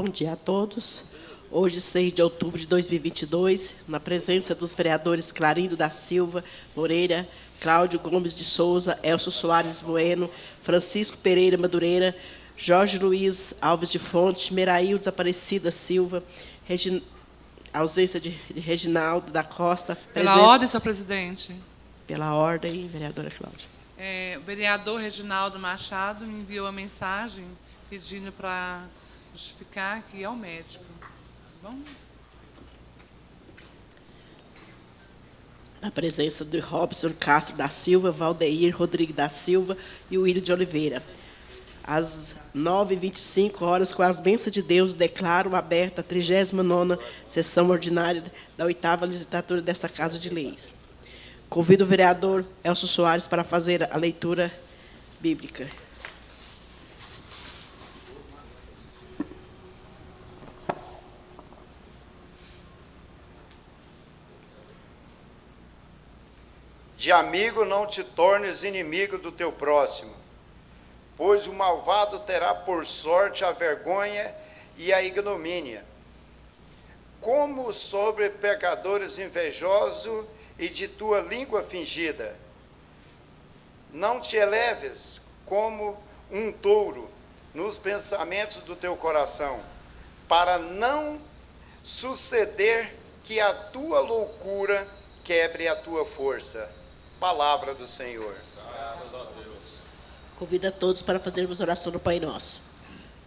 Bom dia a todos. Hoje, 6 de outubro de 2022, na presença dos vereadores Clarindo da Silva Moreira, Cláudio Gomes de Souza, Elcio Soares Bueno, Francisco Pereira Madureira, Jorge Luiz Alves de Fonte, Meraildes Aparecida Silva, ausência de Reginaldo da Costa. Pela ordem, senhor presidente. Pela ordem, vereadora Cláudia. O vereador Reginaldo Machado me enviou a mensagem pedindo para justificar que é o médico. Tá bom? Na presença de Robson Castro da Silva, Valdeir Rodrigues da Silva e William de Oliveira. Às 9h25, com as bênçãos de Deus, declaro aberta a 39ª sessão ordinária da 8ª legislatura desta Casa de Leis. Convido o vereador Elcio Soares para fazer a leitura bíblica. De amigo não te tornes inimigo do teu próximo, pois o malvado terá por sorte a vergonha e a ignomínia. Como sobre pecadores invejosos e de tua língua fingida. Não te eleves como um touro nos pensamentos do teu coração, para não suceder que a tua loucura quebre a tua força. Palavra do Senhor. Graças a Deus. Convido a todos para fazermos oração no Pai Nosso.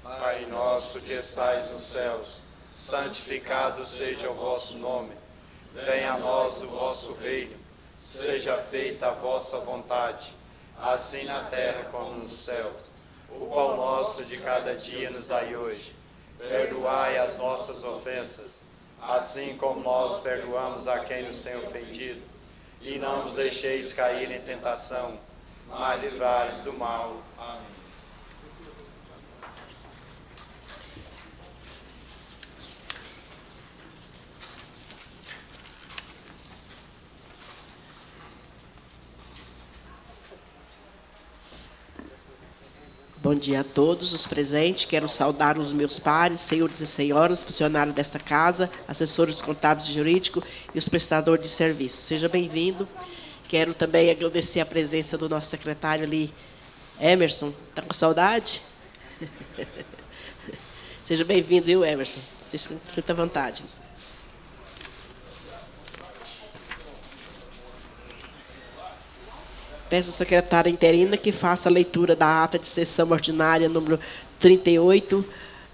Pai nosso que estais nos céus, santificado seja o vosso nome. Venha a nós o vosso reino. Seja feita a vossa vontade, assim na terra como no céu. O pão nosso de cada dia nos dai hoje. Perdoai as nossas ofensas, assim como nós perdoamos a quem nos tem ofendido. E não nos deixeis cair em tentação, mas livrai-nos do mal. Amém. Bom dia a todos os presentes. Quero saudar os meus pares, senhores e senhoras, funcionários desta casa, assessores contábeis e jurídicos e os prestadores de serviço. Seja bem-vindo. Quero também agradecer a presença do nosso secretário ali, Emerson. Está com saudade? Seja bem-vindo, viu, Emerson? Sinta à vontade. Peço à secretária interina que faça a leitura da ata de sessão ordinária número 38,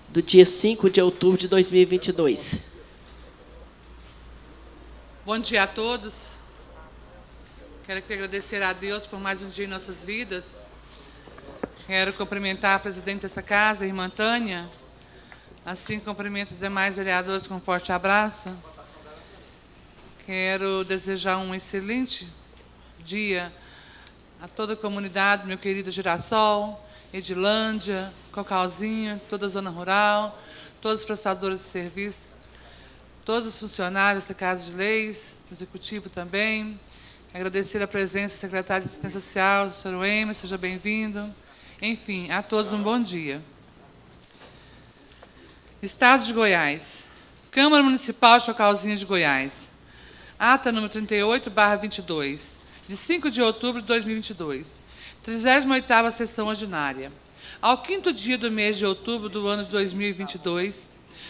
do dia 5 de outubro de 2022. Bom dia a todos. Quero aqui agradecer a Deus por mais um dia em nossas vidas. Quero cumprimentar a presidente dessa casa, a irmã Tânia. Assim, cumprimento os demais vereadores com um forte abraço. Quero desejar um excelente dia a toda a comunidade, meu querido Girassol, Edilândia, Cocalzinho, toda a zona rural, todos os prestadores de serviço, todos os funcionários dessa Casa de Leis, o executivo também. Agradecer a presença do secretário de Assistência Social, o senhor Emerson, seja bem-vindo. Enfim, a todos um bom dia. Estado de Goiás. Câmara Municipal de Cocalzinho de Goiás. Ata número 38/22. De 5 de outubro de 2022, 38ª sessão ordinária. Ao 5º dia do mês de outubro do ano de 2022,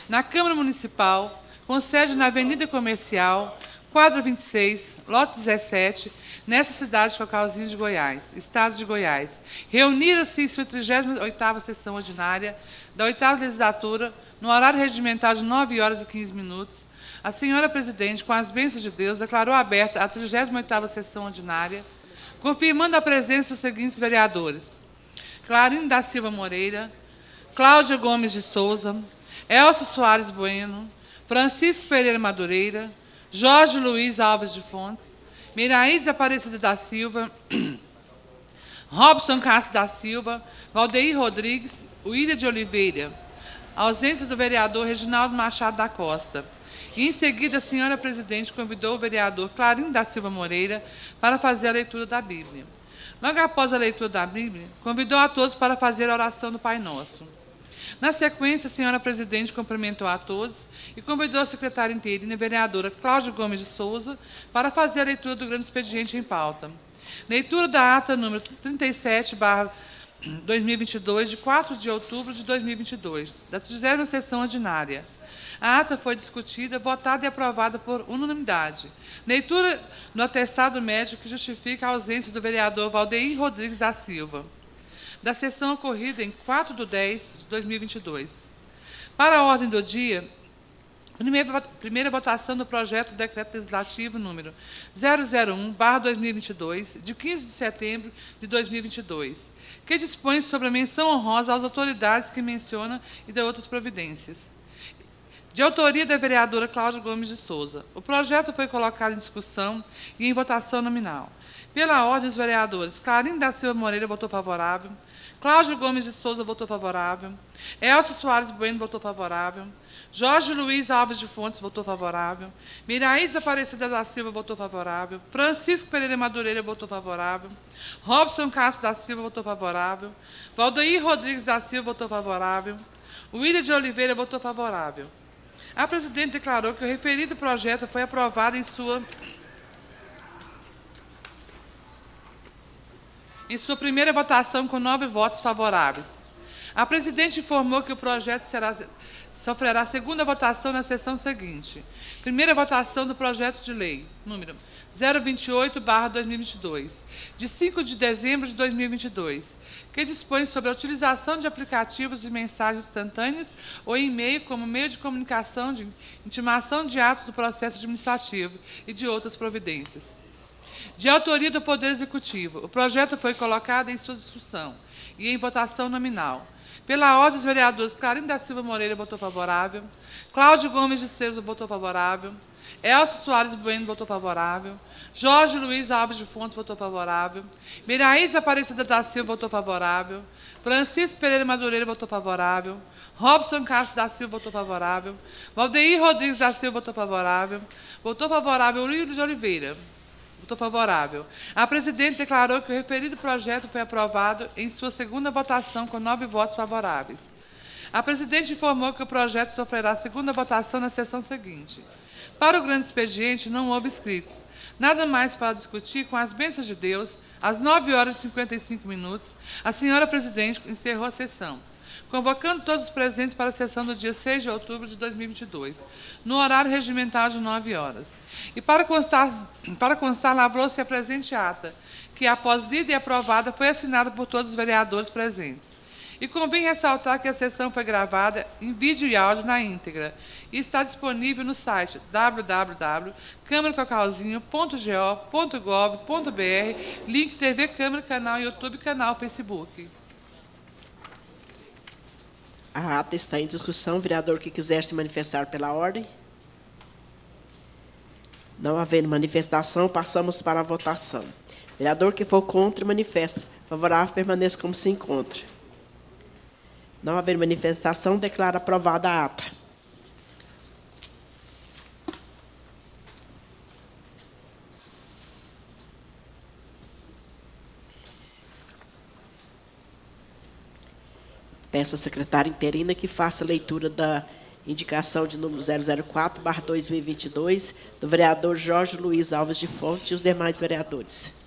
na Câmara Municipal, com sede na Avenida Comercial, quadra 26, lote 17, nessa cidade de Cocalzinho de Goiás, Estado de Goiás, reuniram-se em sua 38ª sessão ordinária da 8ª legislatura, no horário regimental de 9h15, a senhora presidente, com as bênçãos de Deus, declarou aberta a 38ª sessão ordinária, confirmando a presença dos seguintes vereadores: Clarindo da Silva Moreira, Cláudio Gomes de Souza, Elcio Soares Bueno, Francisco Pereira Madureira, Jorge Luiz Alves de Fontes, Meraildes Aparecida da Silva, Robson Castro da Silva, Valdeir Rodrigues, William de Oliveira. Ausência do vereador Reginaldo Machado da Costa. E, em seguida, a senhora presidente convidou o vereador Clarindo da Silva Moreira para fazer a leitura da Bíblia. Logo após a leitura da Bíblia, convidou a todos para fazer a oração do Pai Nosso. Na sequência, a senhora presidente cumprimentou a todos e convidou a secretária interina, a vereadora Cláudia Gomes de Souza, para fazer a leitura do grande expediente em pauta. Leitura da ata número 37/2022, de 4 de outubro de 2022, da 30ª sessão ordinária. A ata foi discutida, votada e aprovada por unanimidade. Leitura do atestado médico que justifica a ausência do vereador Valdeir Rodrigues da Silva, da sessão ocorrida em 4/10/2022. Para a ordem do dia, primeira votação do projeto do decreto legislativo número 001/2022, de 15 de setembro de 2022, que dispõe sobre a menção honrosa às autoridades que menciona e de outras providências. De autoria da vereadora Cláudia Gomes de Souza, o projeto foi colocado em discussão e em votação nominal. Pela ordem, os vereadores Clarindo da Silva Moreira votou favorável, Cláudia Gomes de Souza votou favorável, Elcio Soares Bueno votou favorável, Jorge Luiz Alves de Fontes votou favorável, Miraís Aparecida da Silva votou favorável, Francisco Pereira Madureira votou favorável, Robson Castro da Silva votou favorável, Valdeir Rodrigues da Silva votou favorável, William de Oliveira votou favorável. A presidente declarou que o referido projeto foi aprovado em sua primeira votação com 9 votos favoráveis. A presidente informou que o projeto sofrerá segunda votação na sessão seguinte. Primeira votação do projeto de lei, número 028/2022, de 5 de dezembro de 2022, que dispõe sobre a utilização de aplicativos de mensagens instantâneas ou e-mail como meio de comunicação de intimação de atos do processo administrativo e de outras providências. De autoria do Poder Executivo, o projeto foi colocado em sua discussão e em votação nominal. Pela ordem, os vereadores Clarindo da Silva Moreira votou favorável, Cláudio Gomes de Souza votou favorável, Elcio Soares Bueno votou favorável, Jorge Luiz Alves de Fontes votou favorável, Miraís Aparecida da Silva votou favorável, Francisco Pereira Madureira votou favorável, Robson Castro da Silva votou favorável, Valdeir Rodrigues da Silva votou favorável William de Oliveira votou favorável. A presidente declarou que o referido projeto foi aprovado em sua segunda votação com 9 votos favoráveis. A presidente informou que o projeto sofrerá segunda votação na sessão seguinte. Para o grande expediente, não houve inscritos. Nada mais para discutir, com as bênçãos de Deus, às 9h55, a senhora presidente encerrou a sessão, convocando todos os presentes para a sessão do dia 6 de outubro de 2022, no horário regimental de 9 horas. E para constar lavrou-se a presente ata, que, após lida e aprovada, foi assinada por todos os vereadores presentes. E convém ressaltar que a sessão foi gravada em vídeo e áudio na íntegra e está disponível no site www.câmaracaucalzinho.go.gov.br, link TV Câmara, canal YouTube, canal Facebook. A ata está em discussão. Vereador que quiser se manifestar pela ordem. Não havendo manifestação, passamos para a votação. Vereador que for contra, manifesta. Favorável, permaneça como se encontra. Não havendo manifestação, declaro aprovada a ata. Peço à secretária interina que faça a leitura da indicação de número 004/2022 do vereador Jorge Luiz Alves de Fontes e os demais vereadores.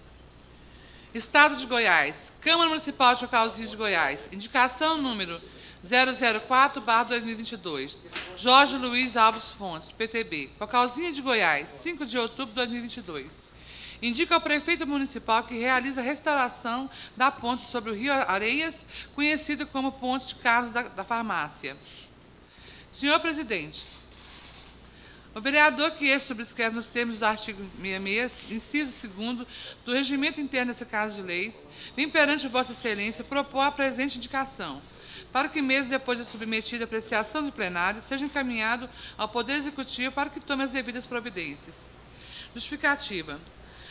Estado de Goiás, Câmara Municipal de Chocalzinho de Goiás, indicação número 004/2022, Jorge Luiz Alves Fontes, PTB, Chocalzinho de Goiás, 5 de outubro de 2022. Indica ao prefeito municipal que realiza a restauração da ponte sobre o Rio Areias, conhecido como Ponte de Carlos da Farmácia. Senhor presidente, o vereador que subscreve nos termos do artigo 66, inciso 2º, do Regimento Interno dessa Casa de Leis, vem perante Vossa Excelência propor a presente indicação, para que, mesmo depois de submetida à apreciação do plenário, seja encaminhado ao Poder Executivo para que tome as devidas providências. Justificativa.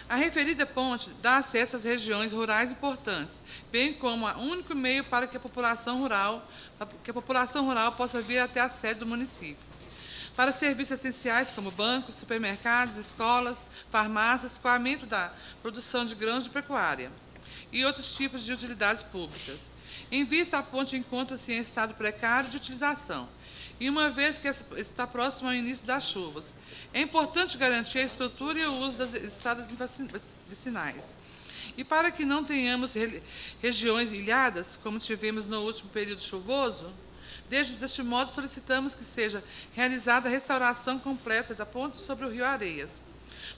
A referida ponte dá acesso às regiões rurais importantes, bem como o único meio para que a população rural possa vir até a sede do município, para serviços essenciais como bancos, supermercados, escolas, farmácias, escoamento da produção de grãos de pecuária. e outros tipos de utilidades públicas. Em vista, a ponte encontra-se em estado precário de utilização, e uma vez que está próximo ao início das chuvas, é importante garantir a estrutura e o uso das estradas vicinais. E para que não tenhamos regiões ilhadas, como tivemos no último período chuvoso, deste modo solicitamos que seja realizada a restauração completa da ponte sobre o rio Areias,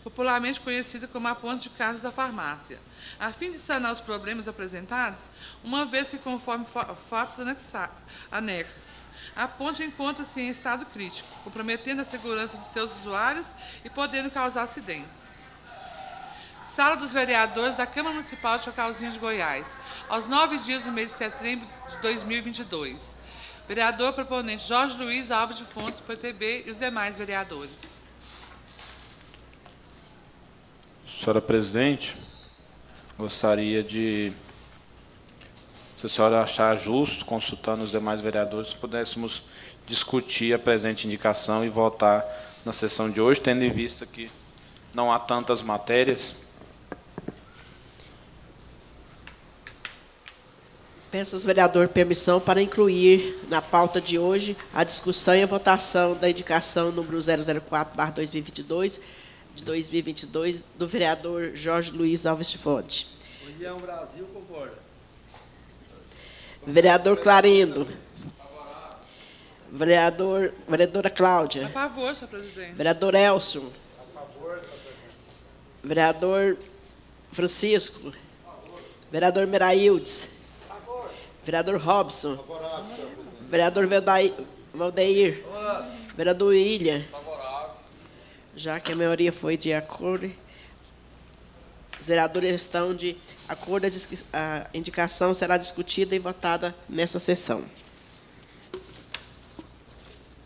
popularmente conhecida como a Ponte de Carlos da Farmácia, a fim de sanar os problemas apresentados, uma vez que, conforme fatos anexos, a ponte encontra-se em estado crítico, comprometendo a segurança de seus usuários e podendo causar acidentes. Sala dos Vereadores da Câmara Municipal de Chacauzinho de Goiás, aos 9 dias do mês de setembro de 2022. Vereador proponente Jorge Luiz Alves de Fontes, PTB, e os demais vereadores. Senhora Presidente, gostaria de, se a senhora achar justo, consultando os demais vereadores, pudéssemos discutir a presente indicação e votar na sessão de hoje, tendo em vista que não há tantas matérias. Peço aos vereadores permissão para incluir na pauta de hoje a discussão e a votação da indicação número 004/2022, de 2022, do vereador Jorge Luiz Alves de Fonte. União Brasil concorda. Vereador Clarindo. Vereadora Cláudia. A favor, senhor presidente. Vereador Elson. Vereador Francisco. Vereador Meraildes. Vereador Robson. Vereador Valdeir. Vereador William. Já que a maioria foi de acordo, os vereadores estão de acordo, a indicação será discutida e votada nessa sessão.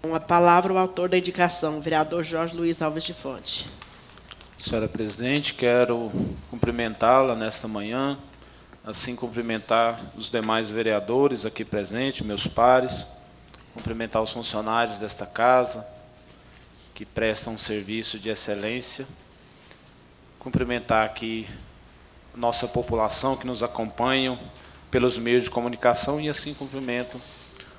Com a palavra, o autor da indicação, o vereador Jorge Luiz Alves de Fonte. Senhora Presidente, quero cumprimentá-la nesta manhã, assim cumprimentar os demais vereadores aqui presentes, meus pares, cumprimentar os funcionários desta casa, que prestam um serviço de excelência, cumprimentar aqui nossa população que nos acompanha pelos meios de comunicação e assim cumprimento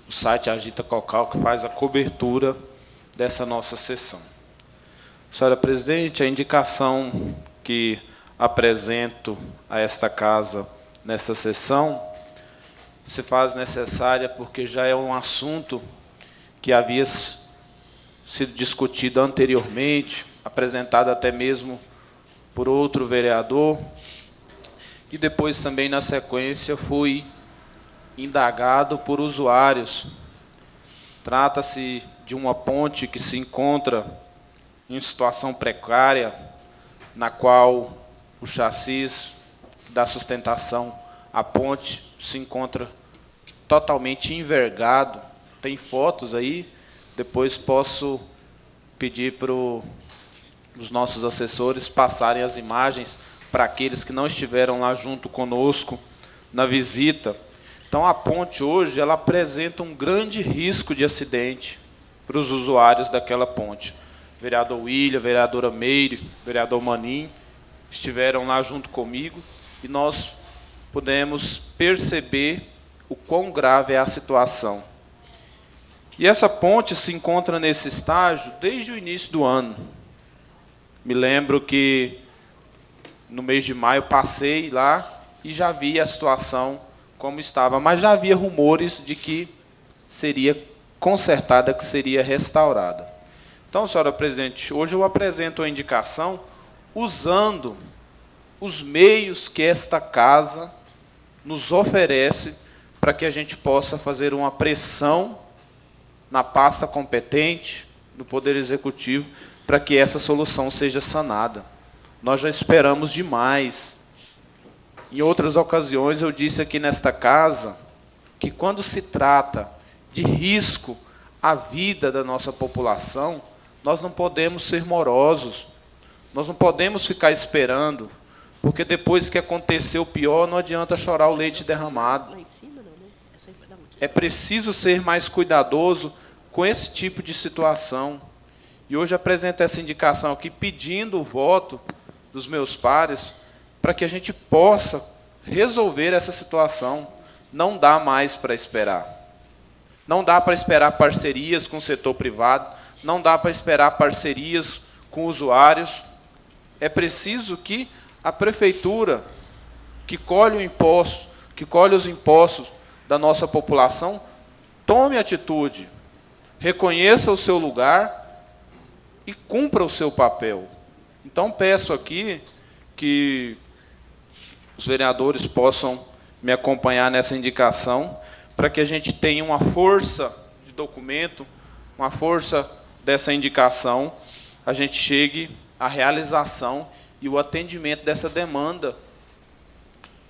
o site Agita Cocal, que faz a cobertura dessa nossa sessão. Senhora Presidente, a indicação que apresento a esta casa nesta sessão se faz necessária porque já é um assunto que havia sido discutido anteriormente, apresentado até mesmo por outro vereador, e depois também, na sequência, fui indagado por usuários. Trata-se de uma ponte que se encontra em situação precária, na qual o chassis da sustentação à ponte se encontra totalmente envergado. Tem fotos aí, depois posso pedir para os nossos assessores passarem as imagens para aqueles que não estiveram lá junto conosco na visita. Então, a ponte hoje ela apresenta um grande risco de acidente para os usuários daquela ponte. Vereador William, vereadora Meire, vereador Maninho estiveram lá junto comigo e nós pudemos perceber o quão grave é a situação. E essa ponte se encontra nesse estágio desde o início do ano. Me lembro que no mês de maio passei lá e já vi a situação como estava, mas já havia rumores de que seria consertada, que seria restaurada. Então, senhora presidente, hoje eu apresento a indicação usando os meios que esta casa nos oferece para que a gente possa fazer uma pressão na pasta competente, no Poder Executivo, para que essa solução seja sanada. Nós já esperamos demais. Em outras ocasiões, eu disse aqui nesta casa que, quando se trata de risco à vida da nossa população, nós não podemos ser morosos, nós não podemos ficar esperando, porque depois que aconteceu o pior, não adianta chorar o leite derramado. É preciso ser mais cuidadoso com esse tipo de situação. E hoje apresento essa indicação aqui, pedindo o voto dos meus pares, para que a gente possa resolver essa situação. Não dá mais para esperar. Não dá para esperar parcerias com o setor privado, não dá para esperar parcerias com usuários. É preciso que a prefeitura, que colhe o imposto, que colhe os impostos da nossa população, tome atitude, reconheça o seu lugar e cumpra o seu papel. Então, peço aqui que os vereadores possam me acompanhar nessa indicação, para que a gente tenha uma força de documento, uma força dessa indicação, a gente chegue à realização e o atendimento dessa demanda,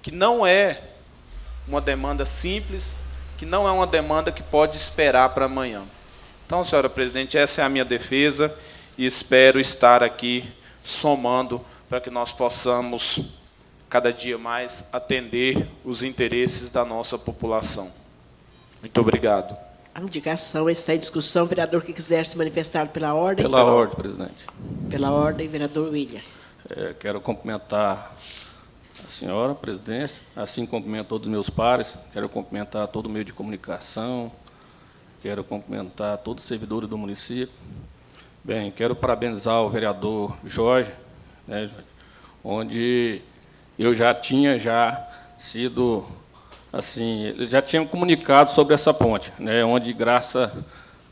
que não é uma demanda simples, que não é uma demanda que pode esperar para amanhã. Então, senhora presidente, essa é a minha defesa e espero estar aqui somando para que nós possamos, cada dia mais, atender os interesses da nossa população. Muito obrigado. A indicação está em discussão. Vereador que quiser se manifestar pela ordem. Pela ordem, presidente. Pela ordem, vereador William. Quero cumprimentar a senhora, presidente, assim cumprimento todos os meus pares, quero cumprimentar todo o meio de comunicação, quero cumprimentar todos os servidores do município. Bem, quero parabenizar o vereador Jorge, né, onde eu já tinha sido, assim, eles já tinham comunicado sobre essa ponte, né, onde, graças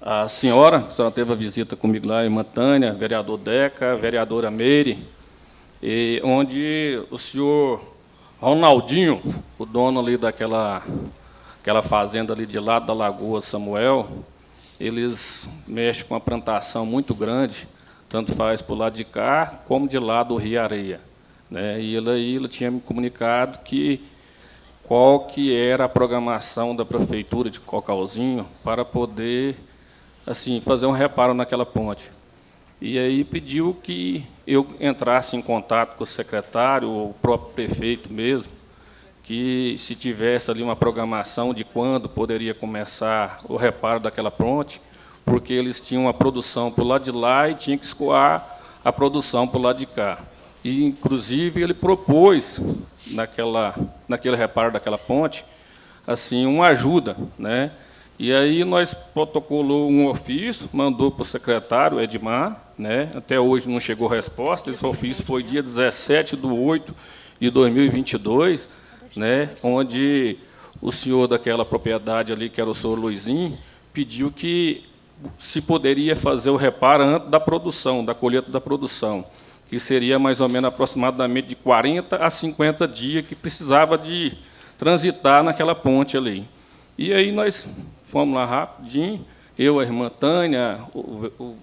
à senhora, a senhora teve a visita comigo lá em Mantânia, vereador Deca, vereadora Meire, e onde o senhor Ronaldinho, o dono ali daquela fazenda ali de lado da Lagoa Samuel, eles mexem com uma plantação muito grande, tanto faz para o lado de cá, como de lá do Rio Areia, né? E ele tinha me comunicado qual que era a programação da prefeitura de Cocalzinho para poder, assim, fazer um reparo naquela ponte. E aí pediu que eu entrasse em contato com o secretário, ou o próprio prefeito mesmo, que se tivesse ali uma programação de quando poderia começar o reparo daquela ponte, porque eles tinham uma produção para o lado de lá e tinha que escoar a produção para o lado de cá. E, inclusive, ele propôs, naquele reparo daquela ponte, assim, uma ajuda, né? E aí nós protocolou um ofício, mandou para o secretário Edmar, né? Até hoje não chegou resposta, esse ofício foi dia 17/8/2022, né? Onde o senhor daquela propriedade ali, que era o senhor Luizinho, pediu que se poderia fazer o reparo antes da produção, da colheita da produção, que seria mais ou menos aproximadamente de 40 a 50 dias que precisava de transitar naquela ponte ali. E aí nós fomos lá rapidinho, eu, a irmã Tânia, o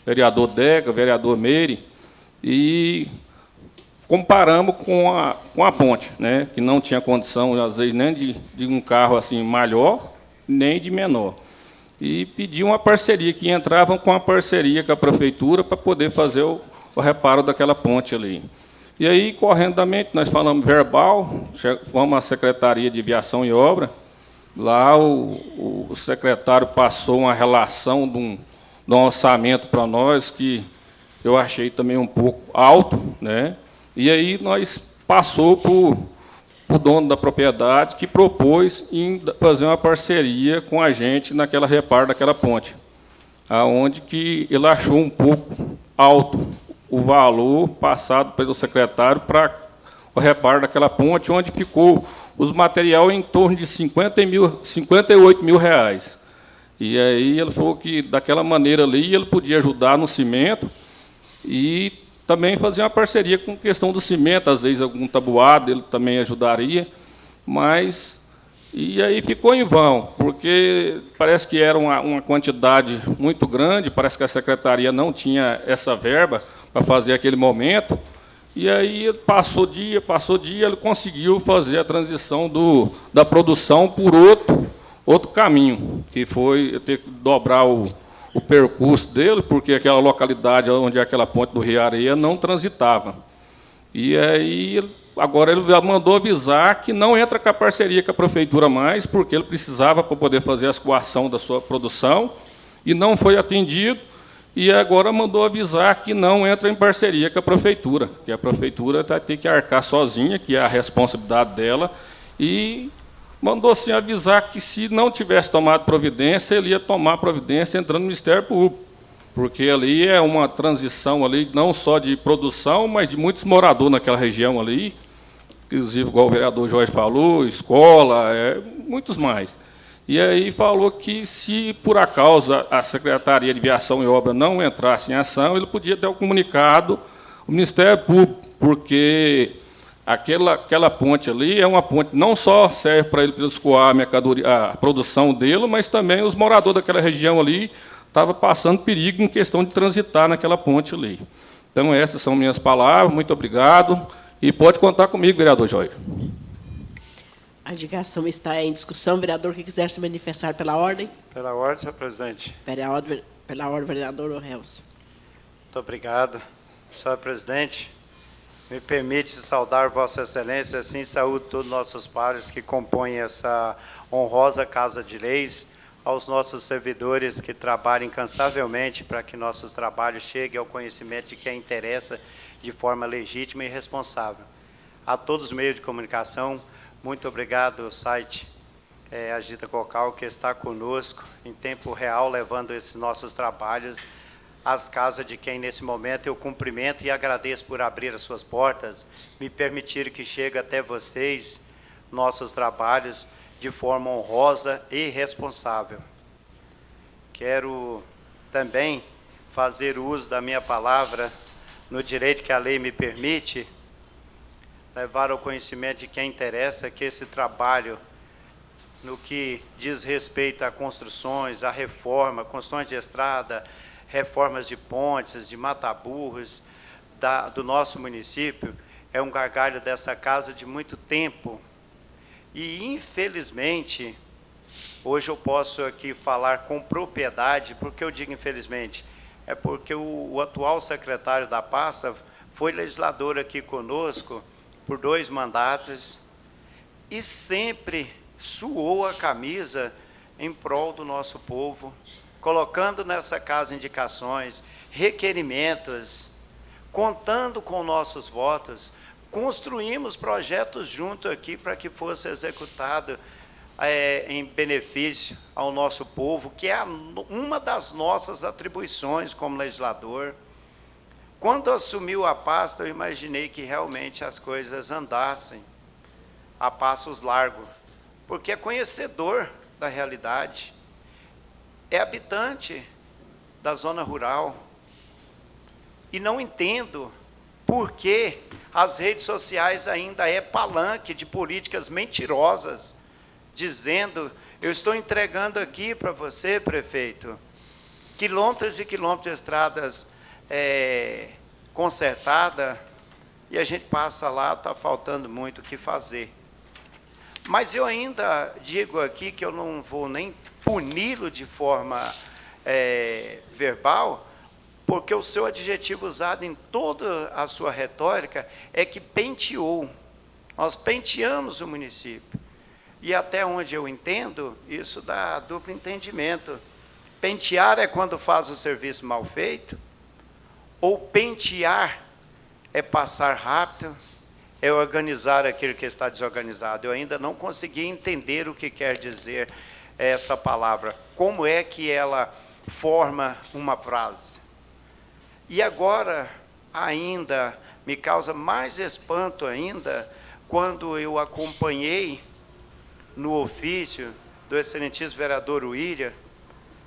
vereador Deca, o vereador Meire, e comparamos com a ponte, né, que não tinha condição, às vezes, nem de um carro assim maior, nem de menor. E pediu uma parceria, que entravam com a parceria com a prefeitura para poder fazer o reparo daquela ponte ali. E aí, correndamente, nós falamos verbal, fomos à Secretaria de Viação e Obra. Lá o secretário passou uma relação de um orçamento para nós, que eu achei também um pouco alto, né? E aí nós passou para o dono da propriedade, que propôs em fazer uma parceria com a gente naquela reparo daquela ponte, aonde que ele achou um pouco alto o valor passado pelo secretário para o reparo daquela ponte, onde ficou os material em torno de 58 mil reais. E aí ele falou que, daquela maneira ali, ele podia ajudar no cimento e também fazer uma parceria com questão do cimento, às vezes algum tabuado ele também ajudaria, mas e aí ficou em vão, porque parece que era uma quantidade muito grande, parece que a secretaria não tinha essa verba para fazer aquele momento. E aí passou dia, ele conseguiu fazer a transição da produção por outro caminho, que foi ter que dobrar o percurso dele, porque aquela localidade onde é aquela ponte do Rio Areia não transitava. E aí, agora ele já mandou avisar que não entra com a parceria com a prefeitura mais, porque ele precisava para poder fazer a escoação da sua produção, e não foi atendido. e agora mandou avisar que não entra em parceria com a prefeitura, que a prefeitura vai ter que arcar sozinha, que é a responsabilidade dela, e mandou assim avisar que, se não tivesse tomado providência, ele ia tomar providência entrando no Ministério Público, porque ali é uma transição ali, não só de produção, mas de muitos moradores naquela região ali, inclusive, igual o vereador Jorge falou, escola, muitos mais. E aí falou que, se por acaso a Secretaria de Viação e Obra não entrasse em ação, ele podia ter comunicado o Ministério Público, porque aquela ponte ali é uma ponte, não só serve para ele escoar a produção dele, mas também os moradores daquela região ali estavam passando perigo em questão de transitar naquela ponte ali. Então, essas são minhas palavras, muito obrigado, e pode contar comigo, vereador Jorge. A indicação está em discussão. Vereador que quiser se manifestar pela ordem. Pela ordem, senhor presidente. Pela ordem, vereador Orrelso. Muito obrigado. Senhor presidente, me permite saudar Vossa Excelência, assim saúdo todos os nossos pares que compõem essa honrosa Casa de Leis, aos nossos servidores que trabalham incansavelmente para que nossos trabalhos cheguem ao conhecimento de quem interessa de forma legítima e responsável. A todos os meios de comunicação, muito obrigado ao site Agita Cocal, que está conosco em tempo real, levando esses nossos trabalhos às casas de quem, nesse momento, eu cumprimento e agradeço por abrir as suas portas, me permitir que chegue até vocês nossos trabalhos de forma honrosa e responsável. Quero também fazer uso da minha palavra, no direito que a lei me permite, levar ao conhecimento de quem interessa que esse trabalho, no que diz respeito a construções, a reforma, construções de estrada, reformas de pontes, de mata-burros do nosso município, é um gargalho dessa casa de muito tempo. E, infelizmente, hoje eu posso aqui falar com propriedade. Por que eu digo infelizmente? É porque o atual secretário da pasta foi legislador aqui conosco por 2 mandatos e sempre suou a camisa em prol do nosso povo, colocando nessa casa indicações, requerimentos, contando com nossos votos. Construímos projetos junto aqui para que fosse executado em benefício ao nosso povo, que é uma das nossas atribuições como legislador. Quando assumiu a pasta, eu imaginei que realmente as coisas andassem a passos largos, porque é conhecedor da realidade, é habitante da zona rural, e não entendo por que as redes sociais ainda é palanque de políticas mentirosas, dizendo: eu estou entregando aqui para você, prefeito, quilômetros e quilômetros de estradas consertada, e a gente passa lá, está faltando muito o que fazer. Mas eu ainda digo aqui que eu não vou nem puni-lo de forma verbal, porque o seu adjetivo usado em toda a sua retórica é que penteou. Nós penteamos o município. E até onde eu entendo, isso dá duplo entendimento. Pentear é quando faz o serviço mal feito, ou pentear é passar rápido, é organizar aquilo que está desorganizado. Eu ainda não consegui entender o que quer dizer essa palavra, como é que ela forma uma frase. E agora, ainda, me causa mais espanto ainda, quando eu acompanhei no ofício do excelentíssimo vereador William,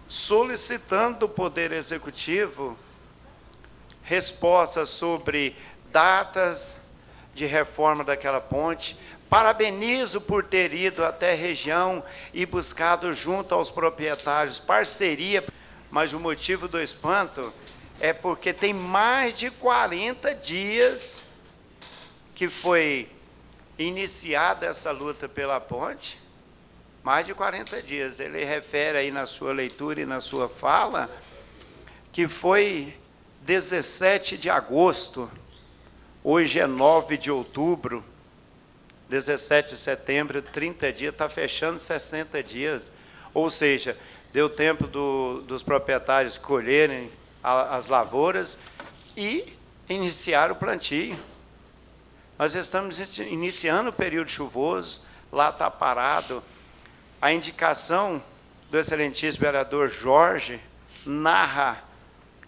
solicitando do Poder Executivo respostas sobre datas de reforma daquela ponte. Parabenizo por ter ido até a região e buscado junto aos proprietários parceria, mas o motivo do espanto é porque tem mais de 40 dias que foi iniciada essa luta pela ponte, mais de 40 dias. Ele refere aí na sua leitura e na sua fala que foi 17 de agosto, hoje é 9 de outubro, 17 de setembro, 30 dias, está fechando 60 dias, ou seja, deu tempo dos proprietários colherem as lavouras e iniciar o plantio. Nós estamos iniciando o período chuvoso, lá está parado. A indicação do excelentíssimo vereador Jorge narra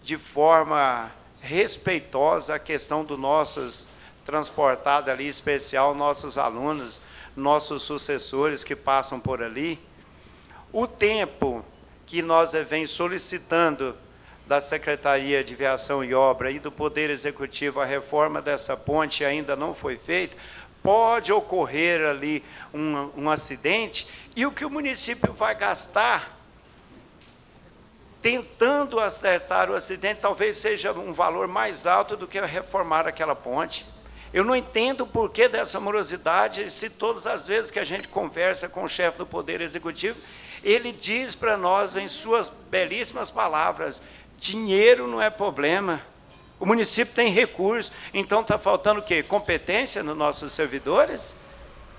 de forma respeitosa a questão dos nossos transportados ali, especial nossos alunos, nossos sucessores que passam por ali. O tempo que nós vem solicitando da Secretaria de Viação e Obra e do Poder Executivo a reforma dessa ponte ainda não foi feito, pode ocorrer ali um acidente, e o que o município vai gastar tentando acertar o acidente talvez seja um valor mais alto do que reformar aquela ponte. Eu não entendo o porquê dessa morosidade, se todas as vezes que a gente conversa com o chefe do Poder Executivo, ele diz para nós, em suas belíssimas palavras, dinheiro não é problema, o município tem recursos, então está faltando o quê? Competência nos nossos servidores?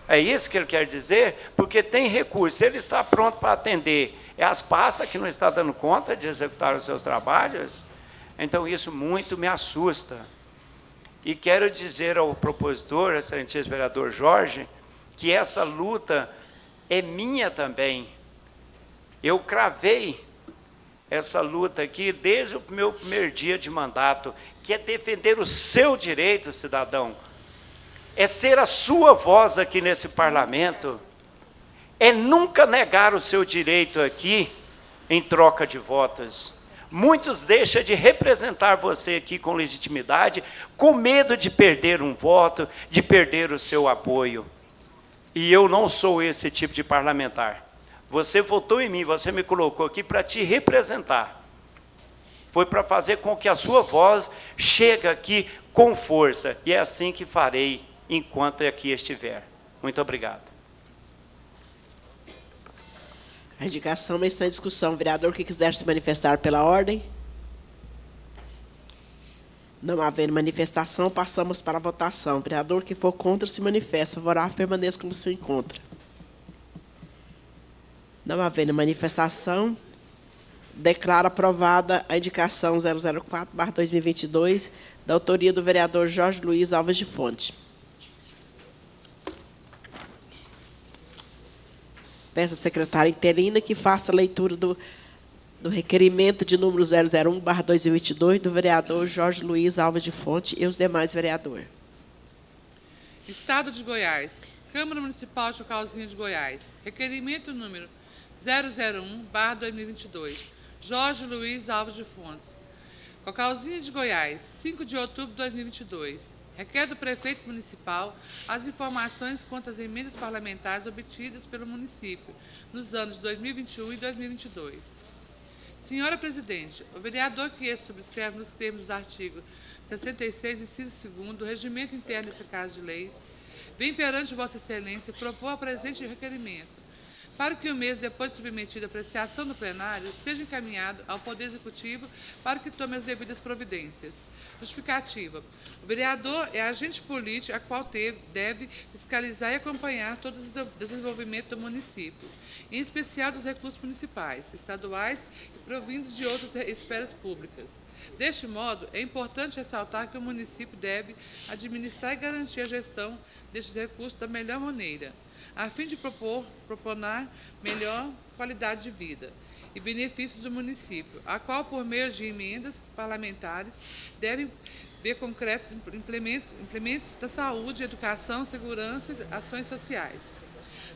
É isso que ele quer dizer? Porque tem recursos, ele está pronto para atender, é as pastas que não está dando conta de executar os seus trabalhos? Então isso muito me assusta. E quero dizer ao propositor, excelentíssimo vereador Jorge, que essa luta é minha também. Eu cravei essa luta aqui desde o meu primeiro dia de mandato, que é defender o seu direito, cidadão, é ser a sua voz aqui nesse parlamento, é nunca negar o seu direito aqui em troca de votos. Muitos deixam de representar você aqui com legitimidade, com medo de perder um voto, de perder o seu apoio. E eu não sou esse tipo de parlamentar. Você votou em mim, você me colocou aqui para te representar. Foi para fazer com que a sua voz chegue aqui com força. E é assim que farei enquanto aqui estiver. Muito obrigado. A indicação está em discussão. Vereador que quiser se manifestar pela ordem. Não havendo manifestação, passamos para a votação. Vereador que for contra, se manifesta. Favorável, permaneça como se encontra. Não havendo manifestação, declaro aprovada a indicação 004/2022, da autoria do vereador Jorge Luiz Alves de Fontes. Peço à secretária interina que faça a leitura do requerimento de número 001/2022, do vereador Jorge Luiz Alves de Fontes e os demais vereadores. Estado de Goiás. Câmara Municipal de Chocalzinho de Goiás. Requerimento número 001/2022. Jorge Luiz Alves de Fontes. Chocalzinho de Goiás, 5 de outubro de 2022. Requer do prefeito municipal as informações quanto às emendas parlamentares obtidas pelo município nos anos de 2021 e 2022. Senhora Presidente, o vereador que este subscreve nos termos do artigo 66, inciso 2º, do Regimento Interno dessa Casa de Leis, vem perante Vossa Excelência propor o presente requerimento, para que o mesmo, depois de submetido à apreciação do plenário, seja encaminhado ao Poder Executivo para que tome as devidas providências. Justificativa. O vereador é agente político a qual deve fiscalizar e acompanhar todo o desenvolvimento do município, em especial dos recursos municipais, estaduais e provindos de outras esferas públicas. Deste modo, é importante ressaltar que o município deve administrar e garantir a gestão destes recursos da melhor maneira, a fim de proponar melhor qualidade de vida e benefícios do município, a qual, por meio de emendas parlamentares, devem ver concretos implementos da saúde, educação, segurança e ações sociais,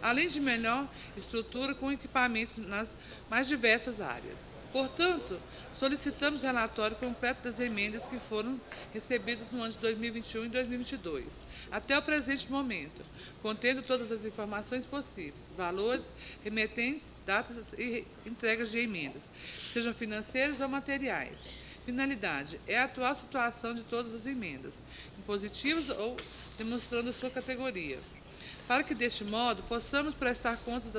além de melhor estrutura com equipamentos nas mais diversas áreas. Portanto, solicitamos relatório completo das emendas que foram recebidas no ano de 2021 e 2022, até o presente momento, contendo todas as informações possíveis, valores, remetentes, datas e entregas de emendas, sejam financeiras ou materiais. Finalidade é a atual situação de todas as emendas, impositivas ou demonstrando sua categoria, para que, deste modo, possamos prestar conta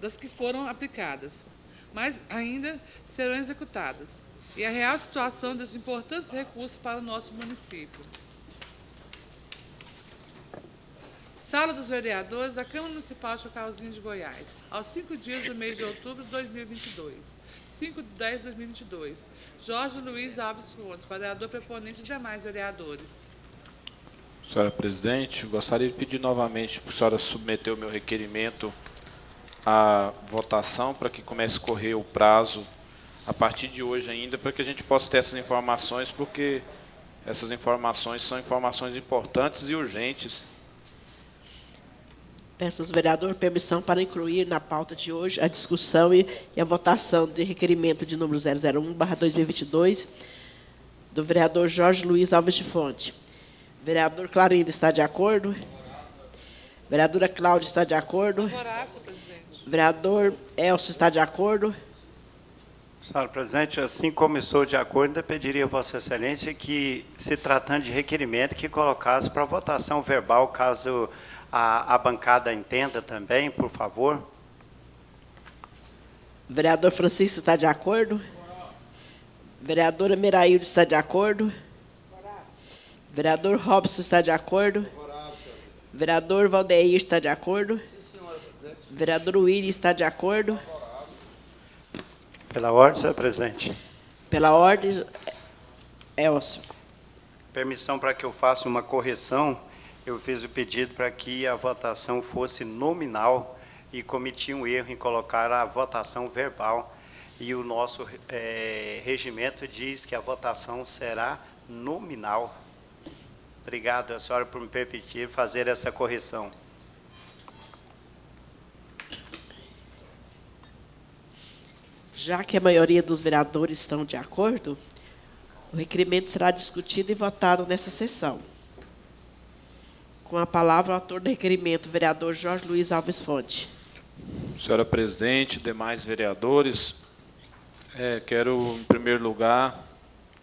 das que foram aplicadas, mas ainda serão executadas, e a real situação dos importantes recursos para o nosso município. Sala dos Vereadores da Câmara Municipal de Chocalzinho de Goiás, aos 5 dias do mês de outubro de 2022. 5 de 10 de 2022. Jorge Luiz Alves Fontes, vereador preponente e demais vereadores. Senhora presidente, gostaria de pedir novamente para a senhora submeter o meu requerimento à votação para que comece a correr o prazo a partir de hoje ainda, para que a gente possa ter essas informações, porque essas informações são informações importantes e urgentes. Peço aos vereadores permissão para incluir na pauta de hoje a discussão e a votação de requerimento de número 001/2022 do vereador Jorge Luiz Alves de Fonte. Vereador Clarindo está de acordo? Vereadora Cláudia está de acordo? Favorável, senhor presidente. Vereador Elcio está de acordo? Senhora presidente, assim como estou de acordo, ainda pediria a Vossa Excelência que, se tratando de requerimento, que colocasse para votação verbal, caso a bancada entenda também, por favor. Vereador Francisco está de acordo? Vereadora Merailde está de acordo? Vereador Robson está de acordo? Vereador Valdeir está de acordo? Vereador Willi está de acordo? Pela ordem, senhor presidente. Pela ordem, Elcio. Permissão para que eu faça uma correção. Eu fiz o pedido para que a votação fosse nominal e cometi um erro em colocar a votação verbal. E o nosso regimento diz que a votação será nominal. Obrigado, a senhora, por me permitir fazer essa correção. Já que a maioria dos vereadores estão de acordo, o requerimento será discutido e votado nessa sessão. Com a palavra, o autor do requerimento, vereador Jorge Luiz Alves Fonte. Senhora presidente, demais vereadores, quero, em primeiro lugar,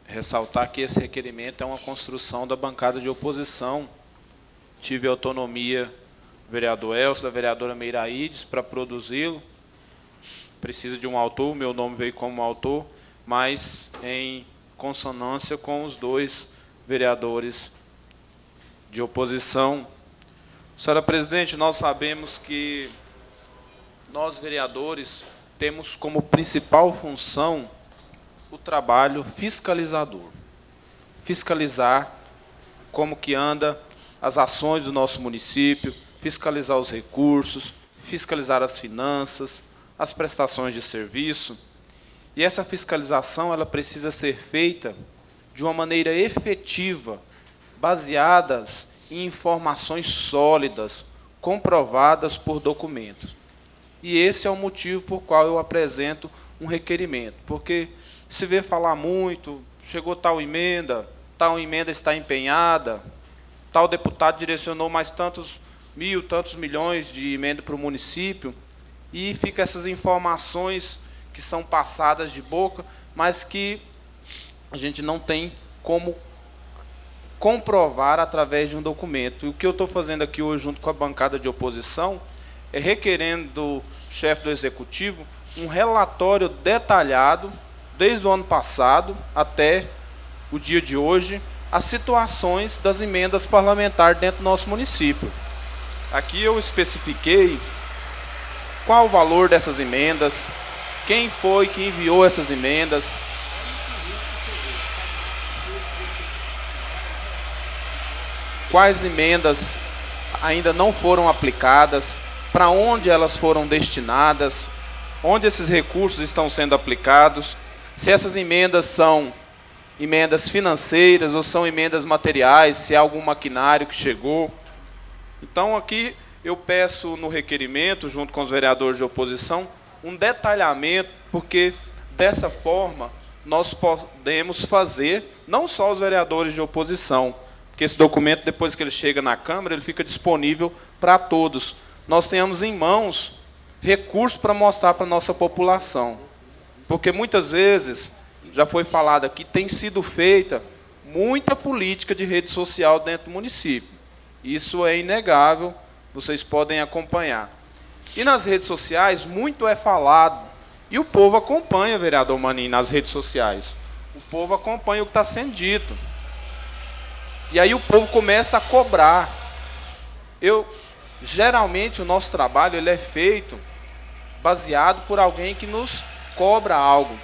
ressaltar que esse requerimento é uma construção da bancada de oposição. Tive autonomia do vereador Elcio, da vereadora Meiraides, para produzi-lo. Precisa de um autor, o meu nome veio como autor, mas em consonância com os dois vereadores de oposição. Senhora presidente, nós sabemos que nós, vereadores, temos como principal função o trabalho fiscalizador. Fiscalizar como que anda as ações do nosso município, fiscalizar os recursos, fiscalizar as finanças, as prestações de serviço. E essa fiscalização ela precisa ser feita de uma maneira efetiva, baseadas em informações sólidas, comprovadas por documentos. E esse é o motivo por qual eu apresento um requerimento, porque se vê falar muito, chegou tal emenda está empenhada, tal deputado direcionou mais tantos milhões de emenda para o município, e fica essas informações que são passadas de boca, mas que a gente não tem como comprovar através de um documento. E o que eu estou fazendo aqui hoje, junto com a bancada de oposição, é requerendo do chefe do Executivo um relatório detalhado, desde o ano passado até o dia de hoje, as situações das emendas parlamentares dentro do nosso município. Aqui eu especifiquei qual o valor dessas emendas, quem foi que enviou essas emendas, quais emendas ainda não foram aplicadas, para onde elas foram destinadas, onde esses recursos estão sendo aplicados, se essas emendas são emendas financeiras ou são emendas materiais, se há algum maquinário que chegou. Então, aqui eu peço no requerimento, junto com os vereadores de oposição, um detalhamento, porque dessa forma nós podemos fazer, não só os vereadores de oposição, porque esse documento, depois que ele chega na Câmara, ele fica disponível para todos. Nós tenhamos em mãos recursos para mostrar para a nossa população. Porque muitas vezes, já foi falado aqui, tem sido feita muita política de rede social dentro do município. Isso é inegável, vocês podem acompanhar. E nas redes sociais, muito é falado. E o povo acompanha, vereador Maninho, nas redes sociais. O povo acompanha o que está sendo dito. E aí o povo começa a cobrar. Geralmente, o nosso trabalho ele é feito baseado por alguém que nos cobra algo.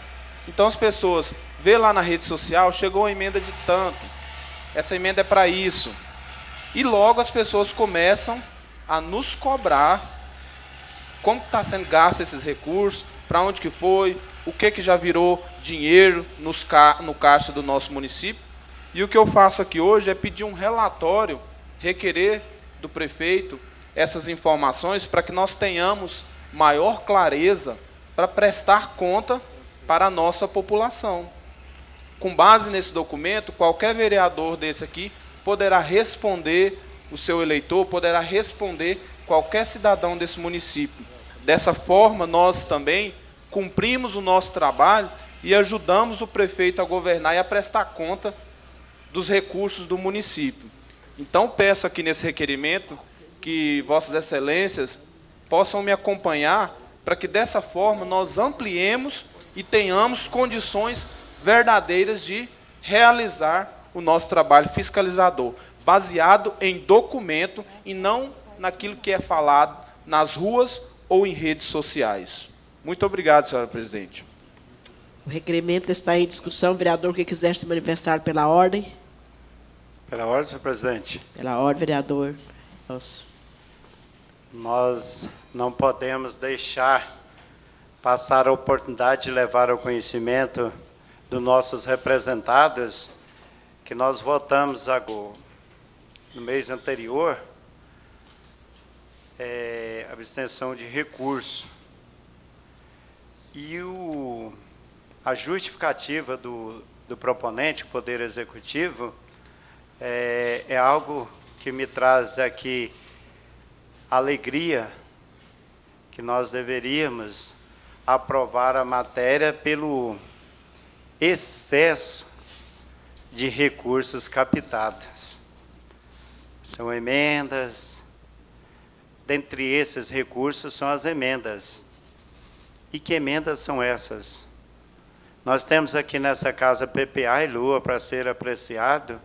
Então as pessoas vê lá na rede social, chegou uma emenda de tanto, essa emenda é para isso. E logo as pessoas começam a nos cobrar como está sendo gasto esses recursos, para onde que foi, o que já virou dinheiro no caixa do nosso município. E o que eu faço aqui hoje é pedir um relatório, requerer do prefeito essas informações para que nós tenhamos maior clareza para prestar conta para a nossa população. Com base nesse documento, qualquer vereador desse aqui poderá responder o seu eleitor, poderá responder qualquer cidadão desse município. Dessa forma, nós também cumprimos o nosso trabalho e ajudamos o prefeito a governar e a prestar conta dos recursos do município. Então, peço aqui nesse requerimento que Vossas Excelências possam me acompanhar para que, dessa forma, nós ampliemos e tenhamos condições verdadeiras de realizar o nosso trabalho fiscalizador, baseado em documento e não naquilo que é falado nas ruas ou em redes sociais. Muito obrigado, senhora presidente. O requerimento está em discussão. Vereador que quiser se manifestar pela ordem. Pela ordem, senhor presidente. Pela ordem, vereador. Nossa. Nós não podemos deixar passar a oportunidade de levar ao conhecimento dos nossos representados que nós votamos no mês anterior a abstenção de recurso. E a justificativa do proponente, Poder Executivo, é algo que me traz aqui alegria, que nós deveríamos aprovar a matéria pelo excesso de recursos captados. São emendas, dentre esses recursos são as emendas. E que emendas são essas? Nós temos aqui nessa casa PPA e LUA para ser apreciado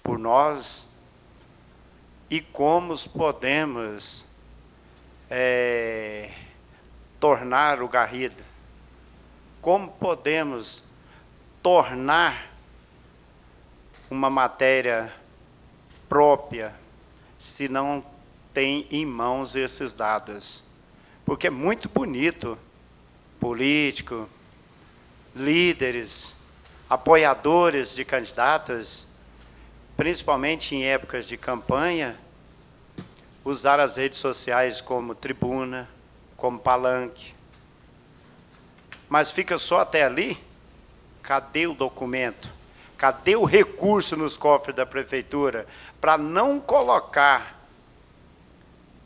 por nós. E como podemos tornar o Garrido? Como podemos tornar uma matéria própria se não tem em mãos esses dados? Porque é muito bonito, político, líderes, apoiadores de candidatos, principalmente em épocas de campanha, usar as redes sociais como tribuna, como palanque. Mas fica só até ali? Cadê o documento? Cadê o recurso nos cofres da prefeitura para não colocar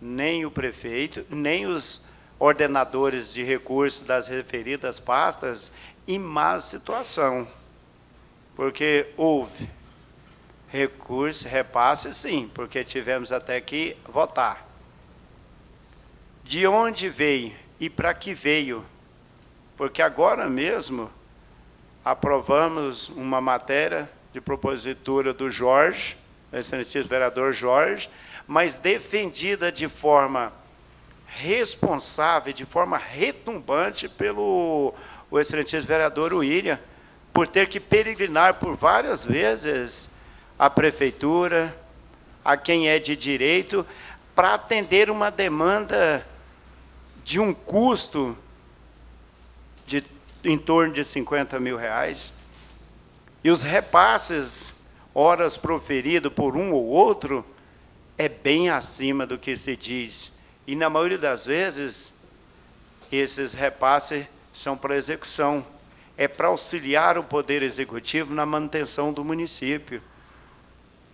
nem o prefeito, nem os ordenadores de recursos das referidas pastas em má situação? Porque houve recurso, repasse, sim, porque tivemos até que votar. De onde veio e para que veio? Porque agora mesmo aprovamos uma matéria de propositura do Jorge, excelentíssimo vereador Jorge, mas defendida de forma responsável, de forma retumbante pelo excelentíssimo vereador William, por ter que peregrinar por várias vezes a prefeitura, a quem é de direito, para atender uma demanda de um custo de em torno de R$50 mil. E os repasses, horas proferidos por um ou outro, é bem acima do que se diz. E, na maioria das vezes, esses repasses são para execução. É para auxiliar o Poder Executivo na manutenção do município.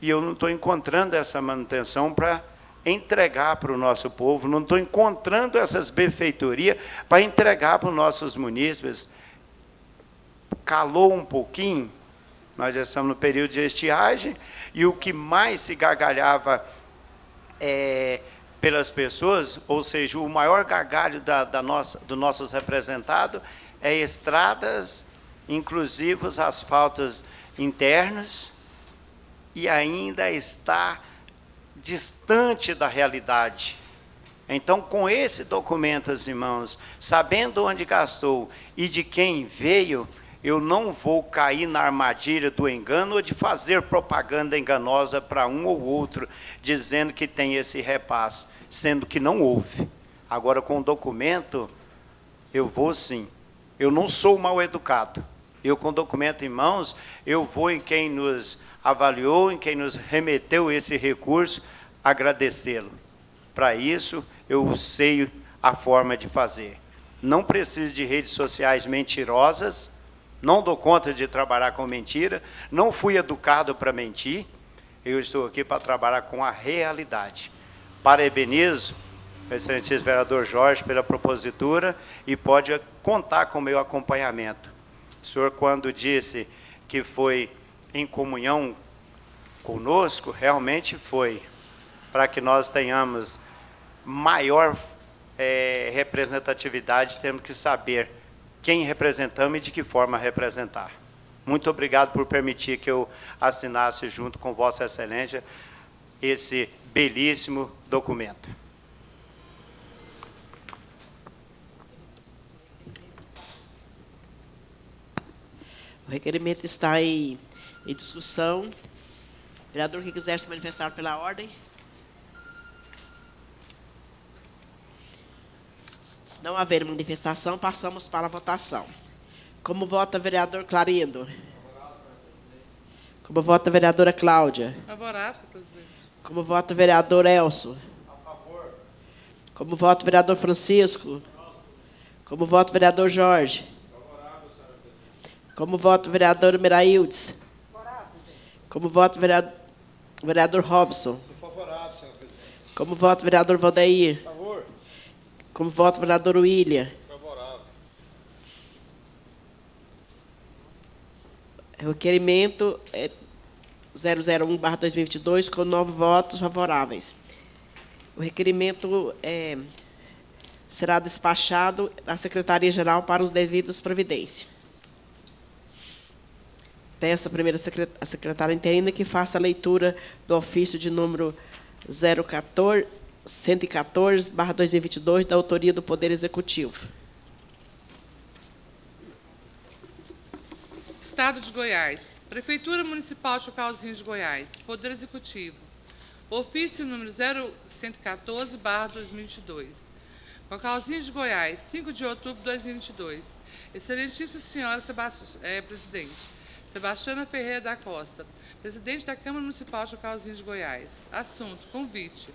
E eu não estou encontrando essa manutenção para entregar para o nosso povo, não estou encontrando essas benfeitorias para entregar para os nossos munícipes. Calou um pouquinho, nós já estamos no período de estiagem, e o que mais se gargalhava pelas pessoas, ou seja, o maior gargalho dos nossos representados é estradas, inclusive os asfaltos internos, e ainda está distante da realidade. Então, com esse documento em mãos, sabendo onde gastou e de quem veio, eu não vou cair na armadilha do engano ou de fazer propaganda enganosa para um ou outro, dizendo que tem esse repasse, sendo que não houve. Agora, com o documento, eu vou sim. Eu não sou mal educado. Eu, com o documento em mãos, eu vou em quem nos avaliou, em quem nos remeteu esse recurso, agradecê-lo. Para isso, eu sei a forma de fazer. Não preciso de redes sociais mentirosas, não dou conta de trabalhar com mentira, não fui educado para mentir, eu estou aqui para trabalhar com a realidade. Parabenizo o excelentíssimo vereador Jorge pela propositura e pode contar com o meu acompanhamento. O senhor, quando disse que foi em comunhão conosco, realmente foi, para que nós tenhamos maior representatividade, temos que saber quem representamos e de que forma representar. Muito obrigado por permitir que eu assinasse junto com Vossa Excelência esse belíssimo documento. O requerimento está em discussão. Vereador que quiser se manifestar pela ordem. Não haver manifestação, passamos para a votação. Como vota o vereador Clarindo? Como vota a vereadora Cláudia? Favorável, senhor presidente. Como vota o vereador Elcio? A favor. Como vota o vereador Francisco? Como vota o vereador Jorge? Favorável, senhora presidente. Como vota o vereador Miraildes? Favorável. Como vota o vereador Robson? Sou favorável, senhora presidente. Como vota o vereador Valdeir? Favor. Como vota o vereador William? Favorável. O requerimento é 001/2022, com 9 votos favoráveis. O requerimento será despachado à Secretaria-Geral para os devidos providências. Peço à primeira a secretária interina que faça a leitura do ofício de número 114/2022, da autoria do Poder Executivo. Estado de Goiás. Prefeitura Municipal de Chocalzinho de Goiás. Poder Executivo. Ofício número 0114/2022. Chocalzinho de Goiás, 5 de outubro de 2022. Excelentíssima senhora presidente, Sebastiana Ferreira da Costa, presidente da Câmara Municipal de Chocalzinho de Goiás. Assunto: convite.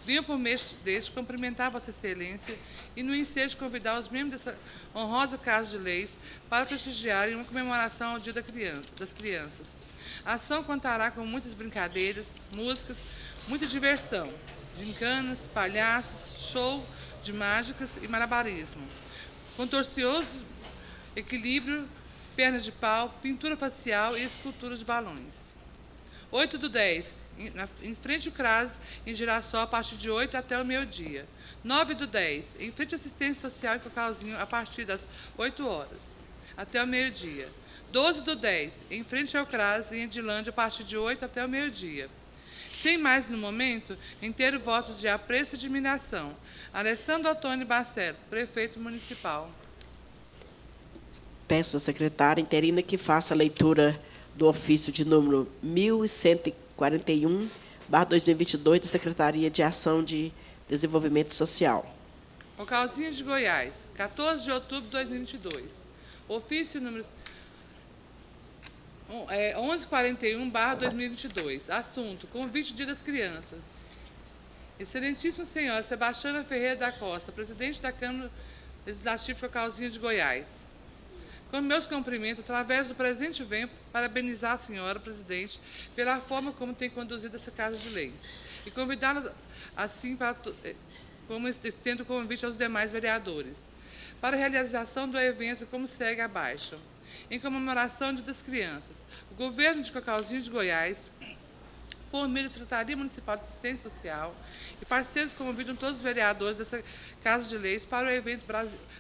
Venho por meio deste cumprimentar Vossa Excelência e, no ensejo, convidar os membros dessa honrosa Casa de Leis para prestigiarem uma comemoração ao Dia das Crianças. A ação contará com muitas brincadeiras, músicas, muita diversão, gincanas, palhaços, show de mágicas e malabarismo, contorcioso equilíbrio, pernas de pau, pintura facial e escultura de balões. 8/10, em frente ao CRAS, em Girassol, a partir de 8 até o meio-dia. 9/10, em frente à assistência social em Cocalzinho, a partir das 8 horas até o meio-dia. 12/10, em frente ao CRAS, em Edilândia, a partir de 8 até o meio-dia. Sem mais no momento, inteiro votos de apreço e admiração. Alessandro Antônio Baceto, prefeito municipal. Peço à secretária interina que faça a leitura do ofício de número 1141/2022, da Secretaria de Ação de Desenvolvimento Social. Chocalzinho de Goiás, 14 de outubro de 2022. Ofício número 1141/2022. Assunto: convite Dia das Crianças. Excelentíssima senhora Sebastiana Ferreira da Costa, presidente da Câmara Legislativa Chocalzinho de Goiás. Com meus cumprimentos, através do presente venho parabenizar a senhora presidente pela forma como tem conduzido essa Casa de Leis e convidá-la assim como estendo convite aos demais vereadores para a realização do evento como segue abaixo. Em comemoração do Dia das Crianças, o governo de Chocalzinho de Goiás, por meio da Secretaria Municipal de Assistência Social e parceiros, convidam todos os vereadores dessa Casa de Leis para o evento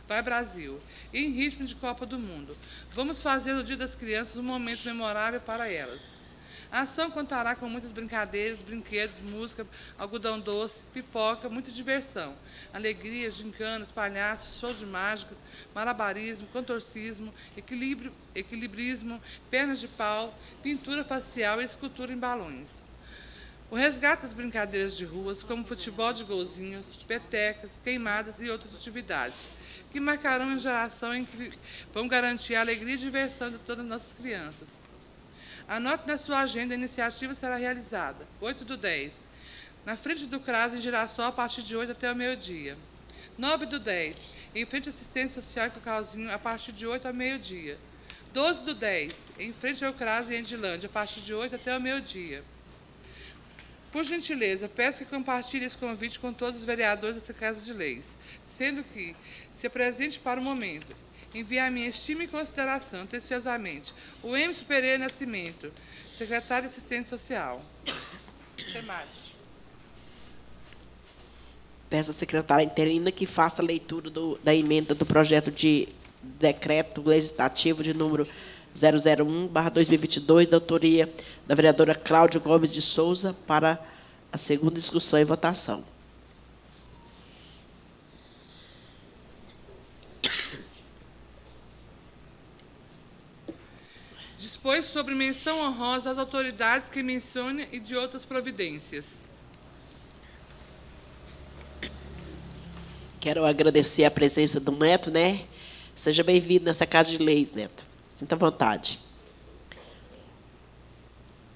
Vai Brasil, em ritmo de Copa do Mundo. Vamos fazer o Dia das Crianças um momento memorável para elas. A ação contará com muitas brincadeiras, brinquedos, música, algodão doce, pipoca, muita diversão, alegrias, gincanas, palhaços, show de mágicas, malabarismo, contorcismo, equilibrismo, pernas de pau, pintura facial e escultura em balões. O resgate das brincadeiras de ruas, como futebol de golzinhos, petecas, queimadas e outras atividades, que marcarão a geração em que vão garantir a alegria e diversão de todas as nossas crianças. Anote na sua agenda, a iniciativa será realizada, 8/10, na frente do CRAS, em Girassol, a partir de 8 até o meio-dia. 9/10, em frente à assistência social em Cacauzinho, a partir de 8 ao meio-dia. 12/10, em frente ao CRAS, em Edilândia, a partir de 8 até o meio-dia. Por gentileza, peço que compartilhe esse convite com todos os vereadores dessa Casa de Leis, sendo que se apresente para o momento. Enviar minha estima e consideração, atenciosamente, o Emerson Pereira Nascimento, secretário de Assistência Social. Chemate. Peço à secretária interina que faça a leitura da emenda do projeto de decreto legislativo de número 001/2022, da autoria da vereadora Cláudia Gomes de Souza, para a segunda discussão e votação. Dispôs sobre menção honrosa às autoridades que mencione e de outras providências. Quero agradecer a presença do Neto, né? Seja bem-vindo nessa Casa de Leis, Neto. Sinta à vontade.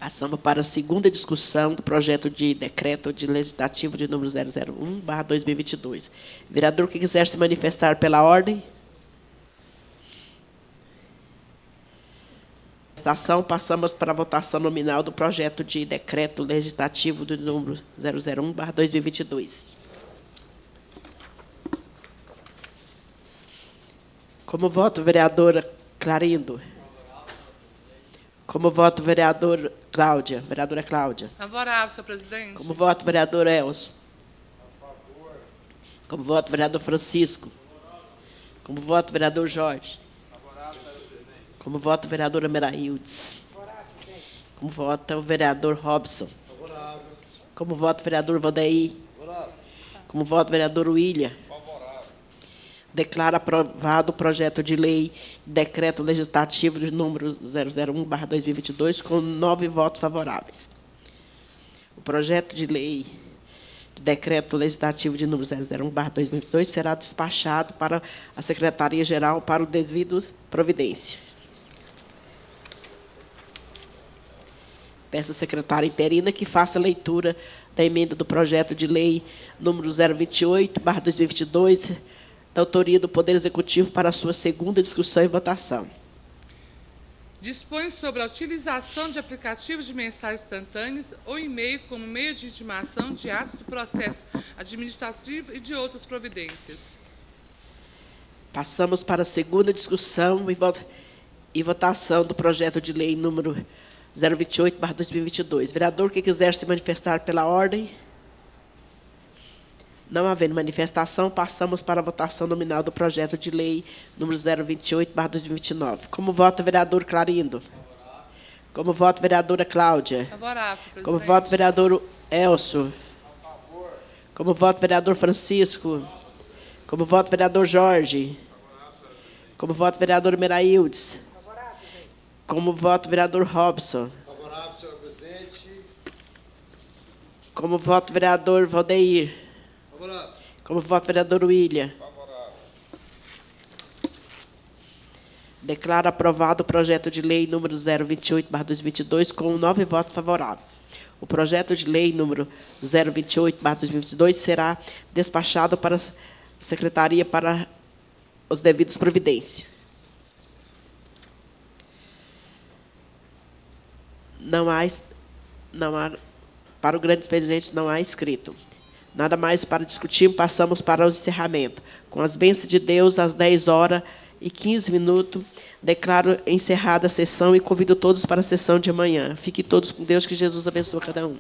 Passamos para a segunda discussão do projeto de decreto legislativo de número 001/2022. Vereador que quiser se manifestar pela ordem. Passamos para a votação nominal do projeto de decreto legislativo do número 001/2022. Como voto, vereadora Clarindo. Como voto, vereadora Cláudia. Favorável, senhor presidente. Como voto, vereador Elcio. Como voto, vereador Francisco. Como voto, vereador Jorge. Como voto, vereadora Meraildes. Como voto, o vereador Robson. Como voto, vereador Valdeir. Como voto, vereador William. Declaro aprovado o projeto de lei, decreto legislativo de número 001/2022, com 9 votos favoráveis. O projeto de lei, de decreto legislativo de número 001/2022, será despachado para a Secretaria-Geral para o devido providência. Peço à secretária interina que faça a leitura da emenda do projeto de lei número 028/2022, da autoria do Poder Executivo, para a sua segunda discussão e votação. Dispõe sobre a utilização de aplicativos de mensagens instantâneas ou e-mail como meio de intimação de atos do processo administrativo e de outras providências. Passamos para a segunda discussão e votação do projeto de lei número 028/2022. Vereador que quiser se manifestar pela ordem. Não havendo manifestação, passamos para a votação nominal do projeto de lei número 028/2029. Como voto, vereador Clarindo. Como voto, vereadora Cláudia. Favorável, presidente. Como voto, vereador Elcio. Como voto, vereador Francisco. Como voto, vereador Jorge. Como voto, vereador Meraildes. Como voto, vereador Robson. Favorável, senhor presidente. Como voto, vereador Valdeir. Favorável. Como voto, vereador William. Favorável. Declaro aprovado o projeto de lei número 028/2022, com 9 votos favoráveis. O projeto de lei número 028/2022 será despachado para a Secretaria para os devidos providências. Não há, para o grande presidente, não há inscrito. Nada mais para discutir, passamos para o encerramento. Com as bênçãos de Deus, às 10h15, declaro encerrada a sessão e convido todos para a sessão de amanhã. Fiquem todos com Deus, que Jesus abençoe cada um.